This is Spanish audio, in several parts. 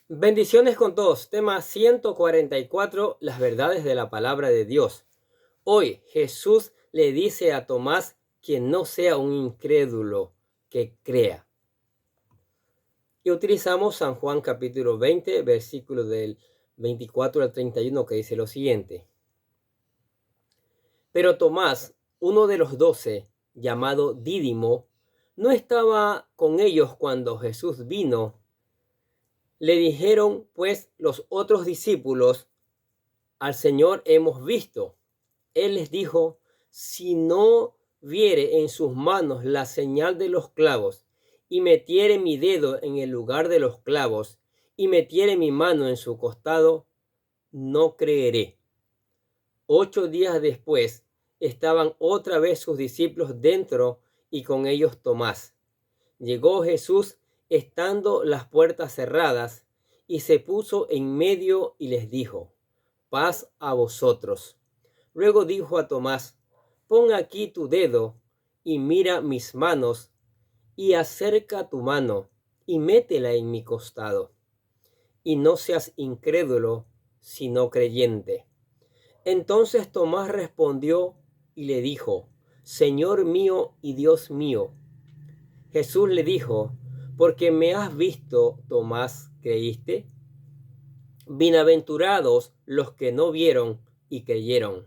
Bendiciones con todos. Tema 144, las verdades de la palabra de Dios. Hoy Jesús le dice a Tomás que no sea un incrédulo, que crea. Y utilizamos San Juan capítulo 20, versículo del 24 al 31, que dice lo siguiente. Pero Tomás, uno de los 12, llamado Dídimo, no estaba con ellos cuando Jesús vino. Le dijeron pues los otros discípulos: al Señor hemos visto. Él les dijo: si no viere en sus manos la señal de los clavos, y metiere mi dedo en el lugar de los clavos, y metiere mi mano en su costado, no creeré. 8 días después estaban otra vez sus discípulos dentro, y con ellos Tomás. Llegó Jesús estando las puertas cerradas, y se puso en medio y les dijo: paz a vosotros. Luego dijo a Tomás: pon aquí tu dedo y mira mis manos, y acerca tu mano y métela en mi costado, y no seas incrédulo, sino creyente. Entonces Tomás respondió y le dijo: Señor mío y Dios mío. Jesús le dijo: porque me has visto, Tomás, ¿creíste? Bienaventurados los que no vieron y creyeron.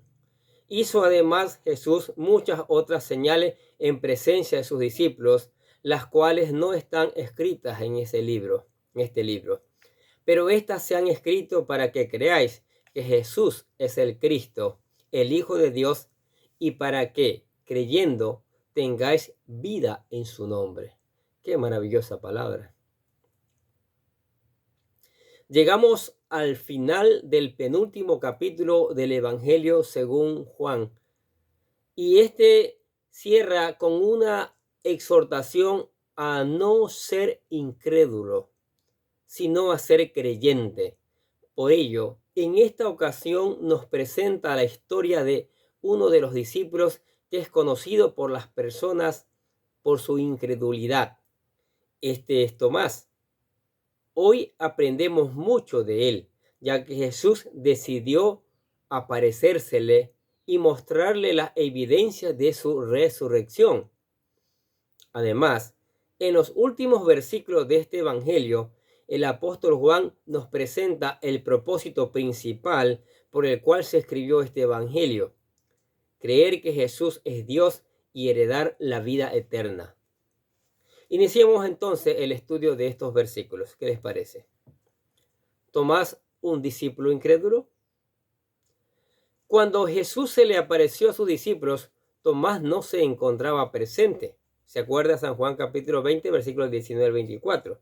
Hizo además Jesús muchas otras señales en presencia de sus discípulos, las cuales no están escritas en este libro. Pero estas se han escrito para que creáis que Jesús es el Cristo, el Hijo de Dios, y para que, creyendo, tengáis vida en su nombre. Qué maravillosa palabra. Llegamos al final del penúltimo capítulo del Evangelio según Juan. Y este cierra con una exhortación a no ser incrédulo, sino a ser creyente. Por ello, en esta ocasión nos presenta la historia de uno de los discípulos que es conocido por las personas por su incredulidad. Este es Tomás. Hoy aprendemos mucho de él, ya que Jesús decidió aparecérsele y mostrarle las evidencias de su resurrección. Además, en los últimos versículos de este evangelio, el apóstol Juan nos presenta el propósito principal por el cual se escribió este evangelio: creer que Jesús es Dios y heredar la vida eterna. Iniciemos entonces el estudio de estos versículos. ¿Qué les parece? ¿Tomás, un discípulo incrédulo? Cuando Jesús se le apareció a sus discípulos, Tomás no se encontraba presente. ¿Se acuerda San Juan capítulo 20, versículos 19 al 24?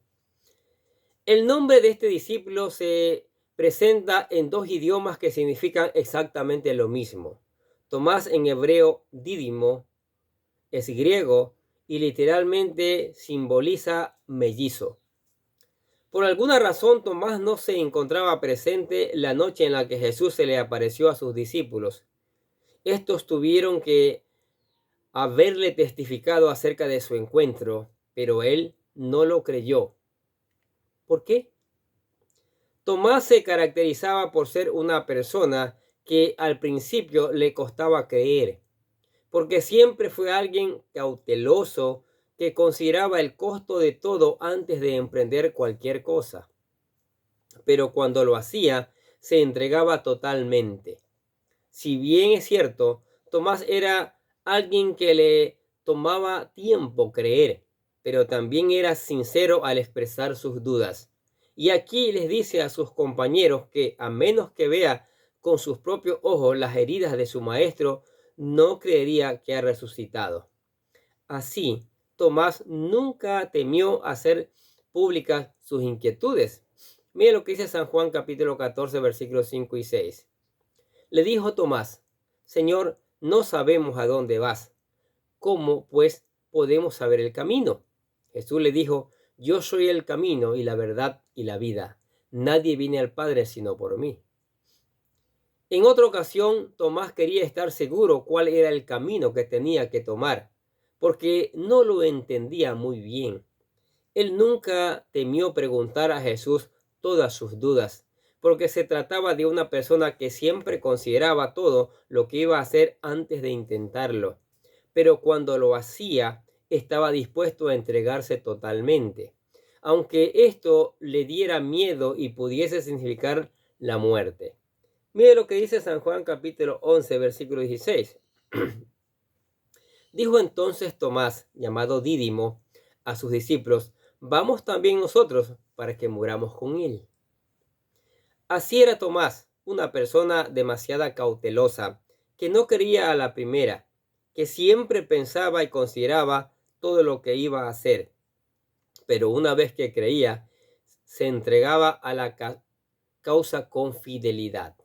El nombre de este discípulo se presenta en dos idiomas que significan exactamente lo mismo. Tomás en hebreo, Dídimo, es griego y literalmente simboliza mellizo. Por alguna razón, Tomás no se encontraba presente la noche en la que Jesús se le apareció a sus discípulos. Estos tuvieron que haberle testificado acerca de su encuentro, pero él no lo creyó. ¿Por qué? Tomás se caracterizaba por ser una persona que al principio le costaba creer, porque siempre fue alguien cauteloso que consideraba el costo de todo antes de emprender cualquier cosa. Pero cuando lo hacía, se entregaba totalmente. Si bien es cierto, Tomás era alguien que le tomaba tiempo creer, pero también era sincero al expresar sus dudas. Y aquí les dice a sus compañeros que a menos que vea con sus propios ojos las heridas de su maestro, no creería que ha resucitado. Así, Tomás nunca temió hacer públicas sus inquietudes. Mira lo que dice San Juan capítulo 14, versículos 5 y 6. Le dijo Tomás: Señor, no sabemos a dónde vas. ¿Cómo, pues, podemos saber el camino? Jesús le dijo: yo soy el camino y la verdad y la vida. Nadie viene al Padre sino por mí. En otra ocasión, Tomás quería estar seguro cuál era el camino que tenía que tomar, porque no lo entendía muy bien. Él nunca temió preguntar a Jesús todas sus dudas, porque se trataba de una persona que siempre consideraba todo lo que iba a hacer antes de intentarlo, pero cuando lo hacía, estaba dispuesto a entregarse totalmente, aunque esto le diera miedo y pudiese significar la muerte. Mire lo que dice San Juan capítulo 11, versículo 16. Dijo entonces Tomás, llamado Dídimo, a sus discípulos: vamos también nosotros para que muramos con él. Así era Tomás, una persona demasiado cautelosa, que no creía a la primera, que siempre pensaba y consideraba todo lo que iba a hacer, pero una vez que creía, se entregaba a la causa con fidelidad.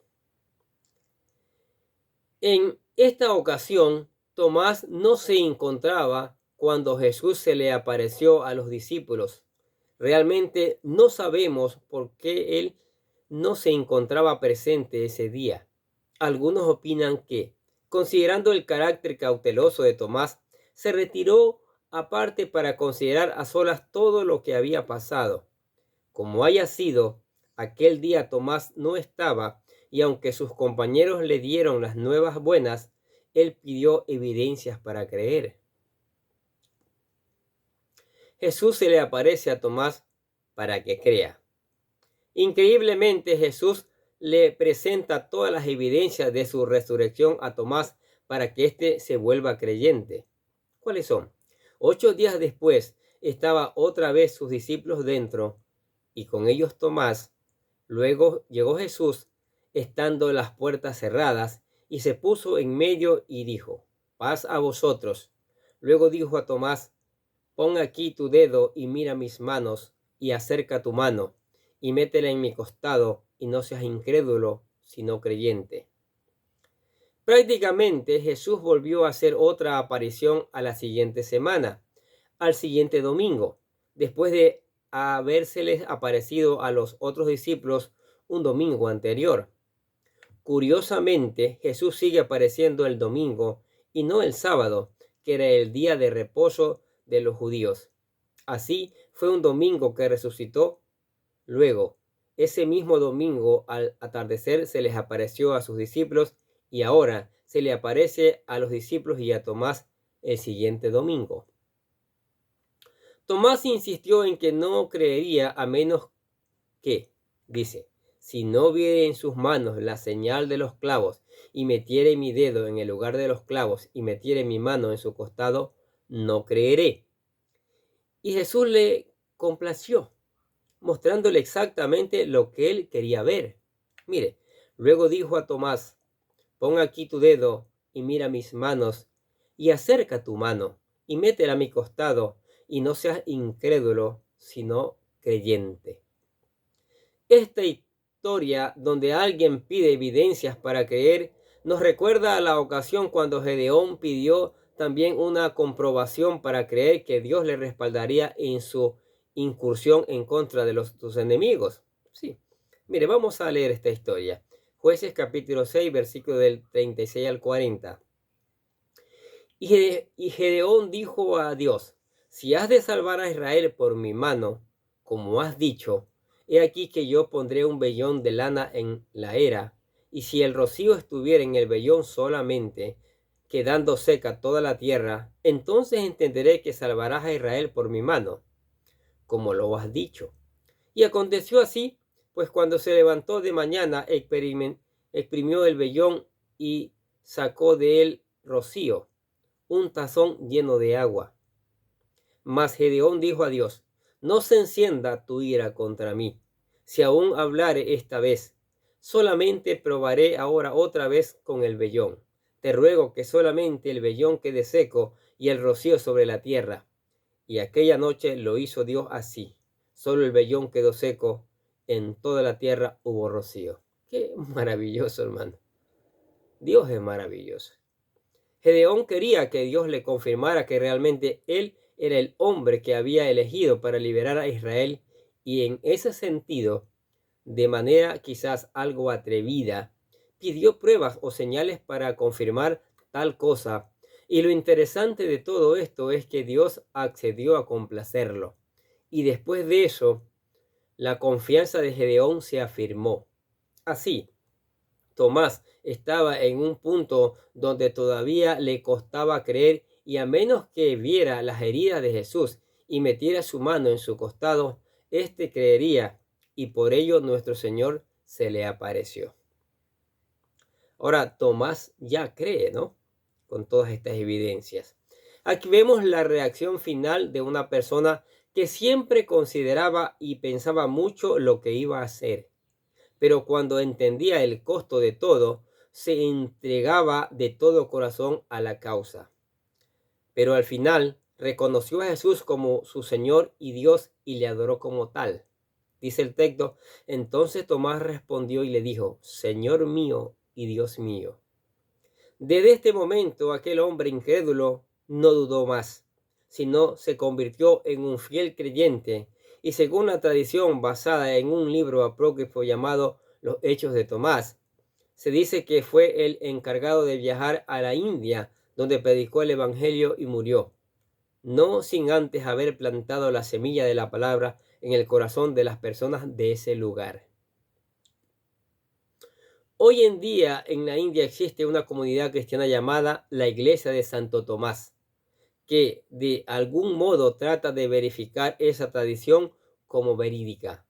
En esta ocasión, Tomás no se encontraba cuando Jesús se le apareció a los discípulos. Realmente no sabemos por qué él no se encontraba presente ese día. Algunos opinan que, considerando el carácter cauteloso de Tomás, se retiró aparte para considerar a solas todo lo que había pasado. Como haya sido, aquel día Tomás no estaba, y aunque sus compañeros le dieron las nuevas buenas, él pidió evidencias para creer. Jesús se le aparece a Tomás para que crea. Increíblemente, Jesús le presenta todas las evidencias de su resurrección a Tomás para que éste se vuelva creyente. ¿Cuáles son? 8 días después, estaba otra vez sus discípulos dentro, y con ellos Tomás. Luego llegó Jesús, estando las puertas cerradas, y se puso en medio y dijo: paz a vosotros. Luego dijo a Tomás: pon aquí tu dedo y mira mis manos, y acerca tu mano, y métela en mi costado, y no seas incrédulo, sino creyente. Prácticamente Jesús volvió a hacer otra aparición a la siguiente semana, al siguiente domingo, después de habérseles aparecido a los otros discípulos un domingo anterior. Curiosamente, Jesús sigue apareciendo el domingo y no el sábado, que era el día de reposo de los judíos. Así fue un domingo que resucitó. Luego, ese mismo domingo, al atardecer, se les apareció a sus discípulos, y ahora se le aparece a los discípulos y a Tomás el siguiente domingo. Tomás insistió en que no creería a menos que, dice, si no viere en sus manos la señal de los clavos, y metiere mi dedo en el lugar de los clavos, y metiere mi mano en su costado, no creeré. Y Jesús le complació, mostrándole exactamente lo que él quería ver. Mire, luego dijo a Tomás: pon aquí tu dedo y mira mis manos, y acerca tu mano y métela a mi costado, y no seas incrédulo, sino creyente. Esta historia, donde alguien pide evidencias para creer, nos recuerda a la ocasión cuando Gedeón pidió también una comprobación para creer que Dios le respaldaría en su incursión en contra de sus enemigos. Sí, mire, vamos a leer esta historia. Jueces capítulo 6, versículo del 36 al 40. Y Gedeón dijo a Dios: si has de salvar a Israel por mi mano, como has dicho, he aquí que yo pondré un vellón de lana en la era, y si el rocío estuviera en el vellón solamente, quedando seca toda la tierra, entonces entenderé que salvarás a Israel por mi mano, como lo has dicho. Y aconteció así, pues cuando se levantó de mañana, exprimió el vellón y sacó de él rocío, un tazón lleno de agua. Mas Gedeón dijo a Dios: no se encienda tu ira contra mí, si aún hablare esta vez. Solamente probaré ahora otra vez con el vellón. Te ruego que solamente el vellón quede seco y el rocío sobre la tierra. Y aquella noche lo hizo Dios así. Solo el vellón quedó seco, en toda la tierra hubo rocío. Qué maravilloso, hermano. Dios es maravilloso. Gedeón quería que Dios le confirmara que realmente él era el hombre que había elegido para liberar a Israel, y en ese sentido, de manera quizás algo atrevida, pidió pruebas o señales para confirmar tal cosa. Y lo interesante de todo esto es que Dios accedió a complacerlo. Y después de eso, la confianza de Gedeón se afirmó. Así, Tomás estaba en un punto donde todavía le costaba creer, y a menos que viera las heridas de Jesús y metiera su mano en su costado, éste creería, y por ello nuestro Señor se le apareció. Ahora Tomás ya cree, ¿no? Con todas estas evidencias. Aquí vemos la reacción final de una persona que siempre consideraba y pensaba mucho lo que iba a hacer, pero cuando entendía el costo de todo, se entregaba de todo corazón a la causa. Pero al final reconoció a Jesús como su Señor y Dios y le adoró como tal. Dice el texto: entonces Tomás respondió y le dijo: Señor mío y Dios mío. Desde este momento aquel hombre incrédulo no dudó más, sino se convirtió en un fiel creyente, y según la tradición basada en un libro apócrifo llamado Los Hechos de Tomás, se dice que fue el encargado de viajar a la India, donde predicó el Evangelio y murió, no sin antes haber plantado la semilla de la palabra en el corazón de las personas de ese lugar. Hoy en día en la India existe una comunidad cristiana llamada la Iglesia de Santo Tomás, que de algún modo trata de verificar esa tradición como verídica.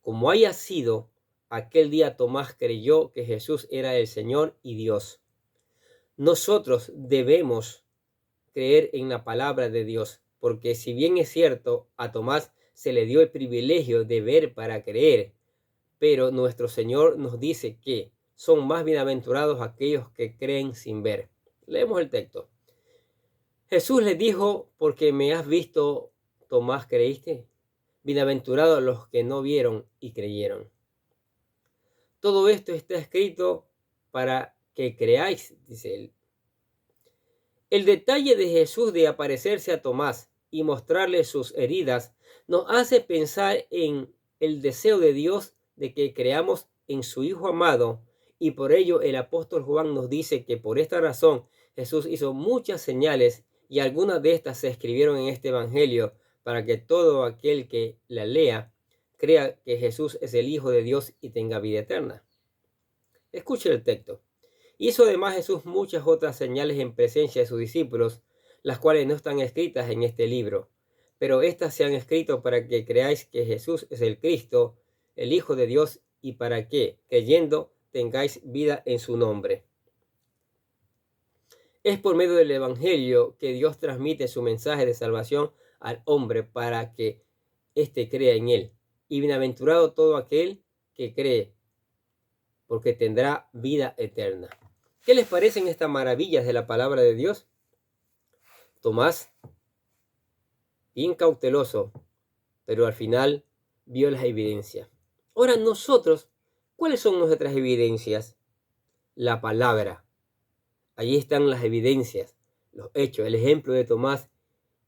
Como haya sido, aquel día Tomás creyó que Jesús era el Señor y Dios. Nosotros debemos creer en la palabra de Dios, porque si bien es cierto, a Tomás se le dio el privilegio de ver para creer, pero nuestro Señor nos dice que son más bienaventurados aquellos que creen sin ver. Leemos el texto. Jesús le dijo: porque me has visto, Tomás, creíste. Bienaventurados los que no vieron y creyeron. Todo esto está escrito para que creáis, dice él. El detalle de Jesús de aparecerse a Tomás y mostrarle sus heridas nos hace pensar en el deseo de Dios de que creamos en su Hijo amado, y por ello el apóstol Juan nos dice que por esta razón Jesús hizo muchas señales, y algunas de estas se escribieron en este evangelio para que todo aquel que la lea crea que Jesús es el Hijo de Dios y tenga vida eterna. Escuche el texto. Hizo además Jesús muchas otras señales en presencia de sus discípulos, las cuales no están escritas en este libro, pero éstas se han escrito para que creáis que Jesús es el Cristo, el Hijo de Dios, y para que, creyendo, tengáis vida en su nombre. Es por medio del Evangelio que Dios transmite su mensaje de salvación al hombre para que éste crea en él. Y bienaventurado todo aquel que cree, porque tendrá vida eterna. ¿Qué les parecen estas maravillas de la palabra de Dios? Tomás, bien cauteloso, pero al final vio las evidencias. Ahora nosotros, ¿cuáles son nuestras evidencias? La palabra. Allí están las evidencias, los hechos, el ejemplo de Tomás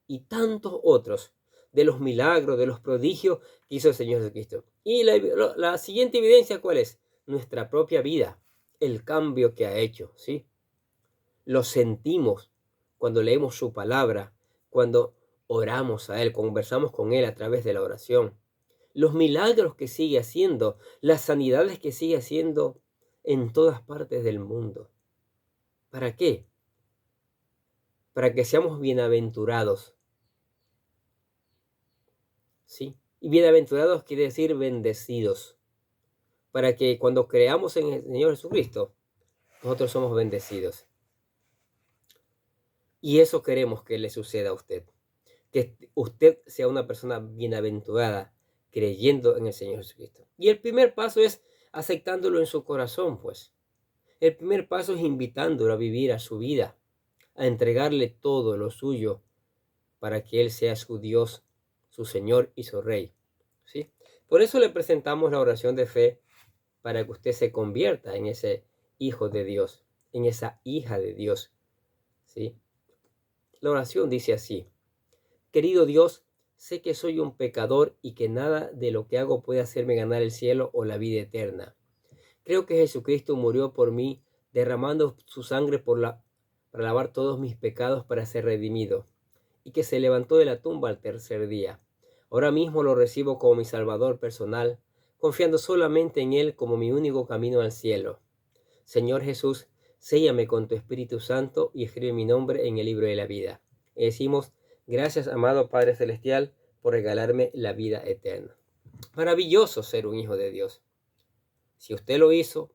y tantos otros, de los milagros, de los prodigios que hizo el Señor Jesucristo. Y la siguiente evidencia, ¿cuál es? Nuestra propia vida, el cambio que ha hecho, ¿sí? Lo sentimos cuando leemos su palabra, cuando oramos a Él, conversamos con Él a través de la oración. Los milagros que sigue haciendo, las sanidades que sigue haciendo en todas partes del mundo. ¿Para qué? Para que seamos bienaventurados. ¿Sí? Y bienaventurados quiere decir bendecidos. Para que cuando creamos en el Señor Jesucristo, nosotros somos bendecidos. Y eso queremos que le suceda a usted. Que usted sea una persona bienaventurada, creyendo en el Señor Jesucristo. Y el primer paso es aceptándolo en su corazón, pues. El primer paso es invitándolo a vivir a su vida, a entregarle todo lo suyo para que Él sea su Dios, su Señor y su Rey. ¿Sí? Por eso le presentamos la oración de fe, para que usted se convierta en ese hijo de Dios, en esa hija de Dios. ¿Sí? La oración dice así: querido Dios, sé que soy un pecador y que nada de lo que hago puede hacerme ganar el cielo o la vida eterna. Creo que Jesucristo murió por mí, derramando su sangre para lavar todos mis pecados para ser redimido, y que se levantó de la tumba al tercer día. Ahora mismo lo recibo como mi Salvador personal, confiando solamente en Él como mi único camino al cielo. Señor Jesús, séllame con tu Espíritu Santo y escribe mi nombre en el libro de la vida. Y decimos, gracias, amado Padre Celestial, por regalarme la vida eterna. Maravilloso ser un hijo de Dios. Si usted lo hizo,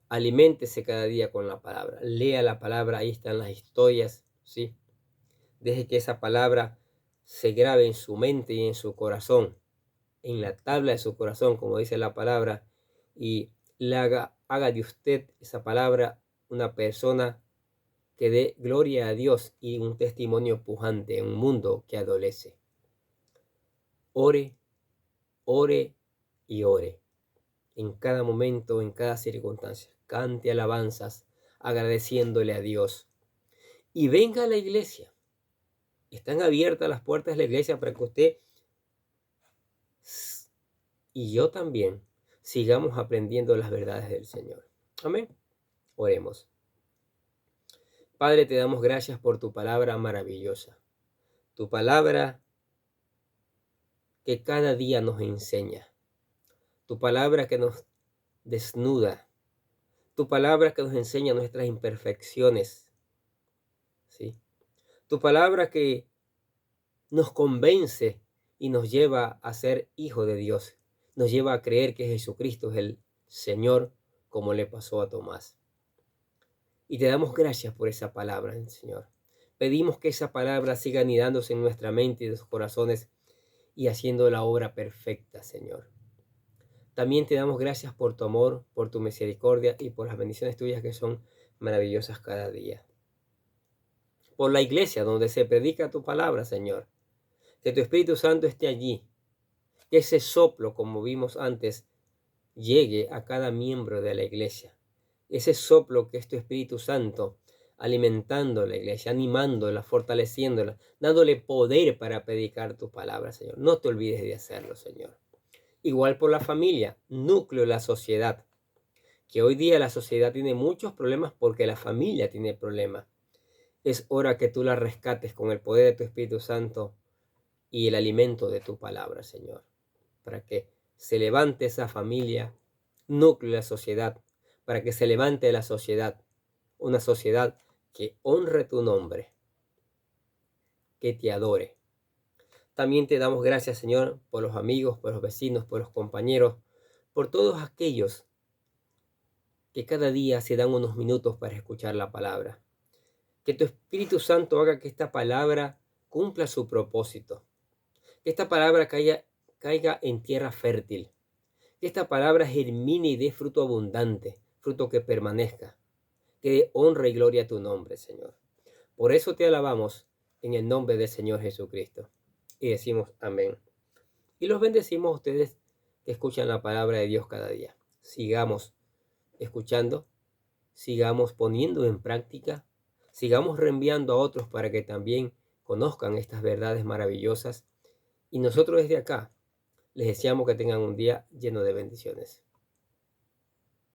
aliméntese cada día con la palabra. Lea la palabra, ahí están las historias, ¿sí? Deje que esa palabra se grabe en su mente y en su corazón, en la tabla de su corazón, como dice la palabra, y haga de usted esa palabra una persona que dé gloria a Dios y un testimonio pujante en un mundo que adolece. Ore, ore y ore. En cada momento, en cada circunstancia. Cante alabanzas, agradeciéndole a Dios. Y venga a la iglesia. Están abiertas las puertas de la iglesia para que usted y yo también sigamos aprendiendo las verdades del Señor. Amén. Oremos. Padre, te damos gracias por tu palabra maravillosa. Tu palabra que cada día nos enseña. Tu palabra que nos desnuda. Tu palabra que nos enseña nuestras imperfecciones. ¿Sí? Tu palabra que nos convence y nos lleva a ser hijos de Dios. Nos lleva a creer que Jesucristo es el Señor, como le pasó a Tomás. Y te damos gracias por esa palabra, Señor. Pedimos que esa palabra siga anidándose en nuestra mente y en nuestros corazones y haciendo la obra perfecta, Señor. También te damos gracias por tu amor, por tu misericordia y por las bendiciones tuyas que son maravillosas cada día. Por la iglesia donde se predica tu palabra, Señor. Que tu Espíritu Santo esté allí. Que ese soplo, como vimos antes, llegue a cada miembro de la iglesia. Ese soplo que es tu Espíritu Santo, alimentando la iglesia, animándola, fortaleciéndola, dándole poder para predicar tu palabra, Señor. No te olvides de hacerlo, Señor. Igual por la familia, núcleo de la sociedad. Que hoy día la sociedad tiene muchos problemas porque la familia tiene problemas. Es hora que tú la rescates con el poder de tu Espíritu Santo y el alimento de tu palabra, Señor. Para que se levante esa familia, núcleo de la sociedad, para que se levante la sociedad, una sociedad que honre tu nombre, que te adore. También te damos gracias, Señor, por los amigos, por los vecinos, por los compañeros, por todos aquellos que cada día se dan unos minutos para escuchar la palabra. Que tu Espíritu Santo haga que esta palabra cumpla su propósito. Que esta palabra caiga en tierra fértil. Que esta palabra germine y dé fruto abundante, fruto que permanezca. Que dé honra y gloria a tu nombre, Señor. Por eso te alabamos en el nombre del Señor Jesucristo. Y decimos amén. Y los bendecimos a ustedes que escuchan la palabra de Dios cada día. Sigamos escuchando, sigamos poniendo en práctica, sigamos reenviando a otros para que también conozcan estas verdades maravillosas. Y nosotros desde acá les deseamos que tengan un día lleno de bendiciones.